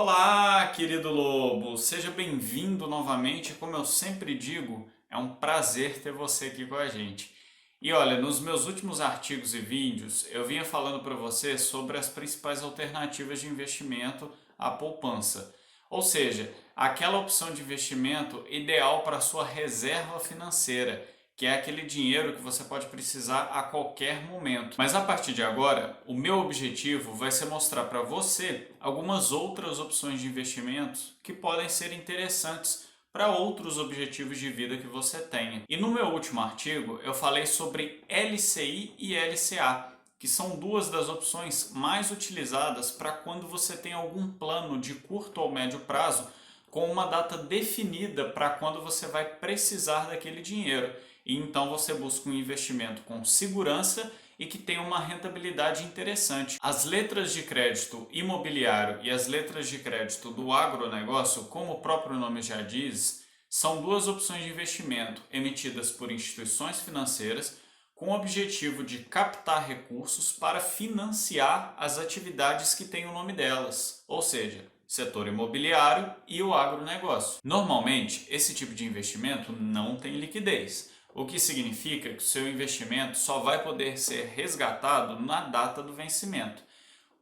Olá, querido Lobo! Seja bem-vindo novamente. Como eu sempre digo, é um prazer ter você aqui com a gente. E olha, nos meus últimos artigos e vídeos, eu vinha falando para você sobre as principais alternativas de investimento à poupança. Ou seja, aquela opção de investimento ideal para a sua reserva financeira, que é aquele dinheiro que você pode precisar a qualquer momento. Mas a partir de agora, o meu objetivo vai ser mostrar para você algumas outras opções de investimentos que podem ser interessantes para outros objetivos de vida que você tenha. E no meu último artigo, eu falei sobre LCI e LCA, que são duas das opções mais utilizadas para quando você tem algum plano de curto ou médio prazo com uma data definida para quando você vai precisar daquele dinheiro. E então você busca um investimento com segurança e que tenha uma rentabilidade interessante. As letras de crédito imobiliário e as letras de crédito do agronegócio, como o próprio nome já diz, são duas opções de investimento emitidas por instituições financeiras com o objetivo de captar recursos para financiar as atividades que têm o nome delas, ou seja, setor imobiliário e o agronegócio. Normalmente, esse tipo de investimento não tem liquidez, o que significa que o seu investimento só vai poder ser resgatado na data do vencimento.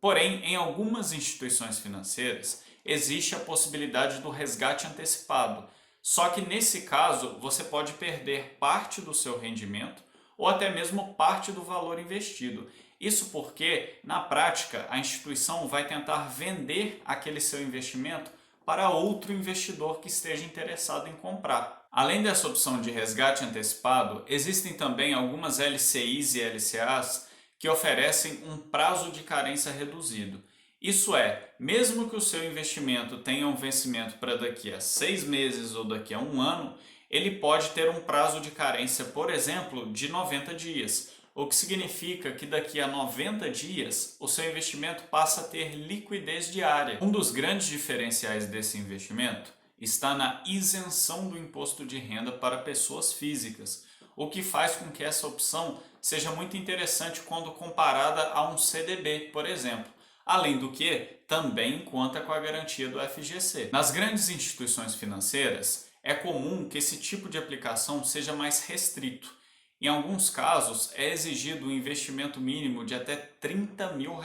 Porém, em algumas instituições financeiras, existe a possibilidade do resgate antecipado. Só que nesse caso, você pode perder parte do seu rendimento ou até mesmo parte do valor investido. Isso porque, na prática, a instituição vai tentar vender aquele seu investimento para outro investidor que esteja interessado em comprar. Além dessa opção de resgate antecipado, existem também algumas LCIs e LCAs que oferecem um prazo de carência reduzido. Isso é, mesmo que o seu investimento tenha um vencimento para daqui a 6 meses ou daqui a um ano, ele pode ter um prazo de carência, por exemplo, de 90 dias, o que significa que daqui a 90 dias o seu investimento passa a ter liquidez diária. Um dos grandes diferenciais desse investimento está na isenção do imposto de renda para pessoas físicas, o que faz com que essa opção seja muito interessante quando comparada a um CDB, por exemplo. Além do que, também conta com a garantia do FGC. Nas grandes instituições financeiras, é comum que esse tipo de aplicação seja mais restrito. Em alguns casos, é exigido um investimento mínimo de até R$ 30 mil.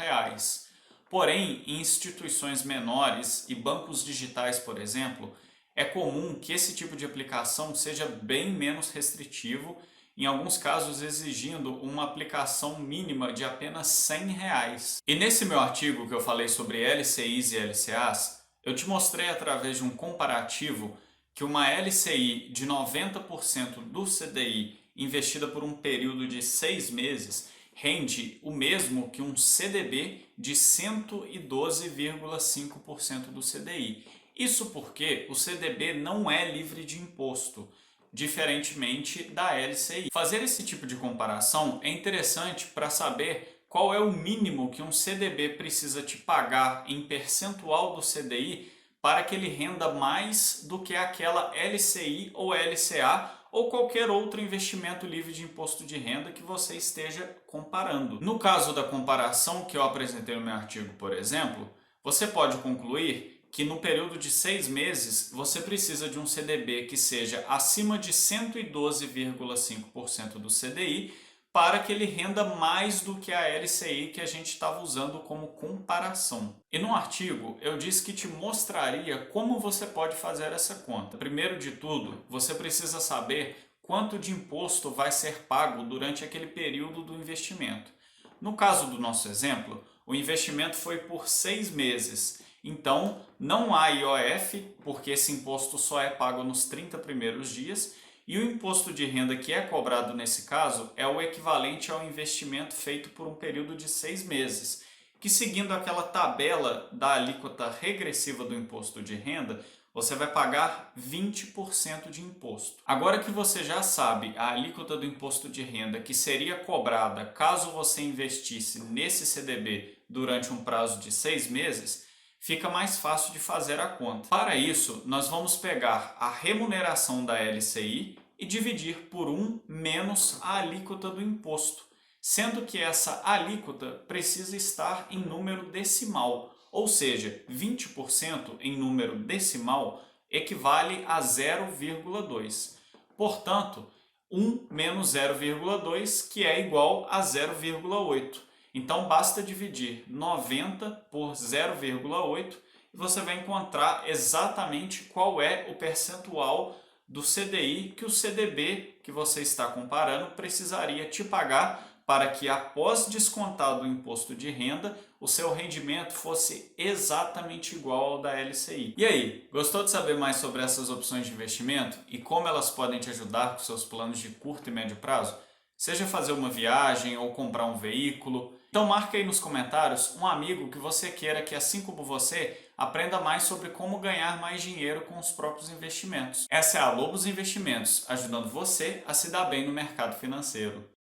Porém, em instituições menores e bancos digitais, por exemplo, é comum que esse tipo de aplicação seja bem menos restritivo, em alguns casos exigindo uma aplicação mínima de apenas R$ 100. E nesse meu artigo que eu falei sobre LCIs e LCAs, eu te mostrei através de um comparativo que uma LCI de 90% do CDI investida por um período de 6 meses rende o mesmo que um CDB de 112,5% do CDI. Isso porque o CDB não é livre de imposto, diferentemente da LCI. Fazer esse tipo de comparação é interessante para saber qual é o mínimo que um CDB precisa te pagar em percentual do CDI para que ele renda mais do que aquela LCI ou LCA ou qualquer outro investimento livre de imposto de renda que você esteja comparando. No caso da comparação que eu apresentei no meu artigo, por exemplo, você pode concluir que no período de 6 meses você precisa de um CDB que seja acima de 112,5% do CDI para que ele renda mais do que a LCI que a gente estava usando como comparação. E no artigo eu disse que te mostraria como você pode fazer essa conta. Primeiro de tudo, você precisa saber quanto de imposto vai ser pago durante aquele período do investimento. No caso do nosso exemplo, o investimento foi por 6 meses. Então, não há IOF, porque esse imposto só é pago nos 30 primeiros dias, e o imposto de renda que é cobrado nesse caso é o equivalente ao investimento feito por um período de 6 meses, que seguindo aquela tabela da alíquota regressiva do imposto de renda, você vai pagar 20% de imposto. Agora que você já sabe a alíquota do imposto de renda que seria cobrada caso você investisse nesse CDB durante um prazo de 6 meses, fica mais fácil de fazer a conta. Para isso, nós vamos pegar a remuneração da LCI e dividir por 1 menos a alíquota do imposto, sendo que essa alíquota precisa estar em número decimal, Ou seja, 20% em número decimal equivale a 0,2. Portanto, 1 menos 0,2, que é igual a 0,8. Então, basta dividir 90 por 0,8 e você vai encontrar exatamente qual é o percentual do CDI que o CDB que você está comparando precisaria te pagar para que, após descontado o imposto de renda, o seu rendimento fosse exatamente igual ao da LCI. E aí, gostou de saber mais sobre essas opções de investimento e como elas podem te ajudar com seus planos de curto e médio prazo? Seja fazer uma viagem ou comprar um veículo. Então marque aí nos comentários um amigo que você queira que, assim como você, aprenda mais sobre como ganhar mais dinheiro com os próprios investimentos. Essa é a Lobos Investimentos, ajudando você a se dar bem no mercado financeiro.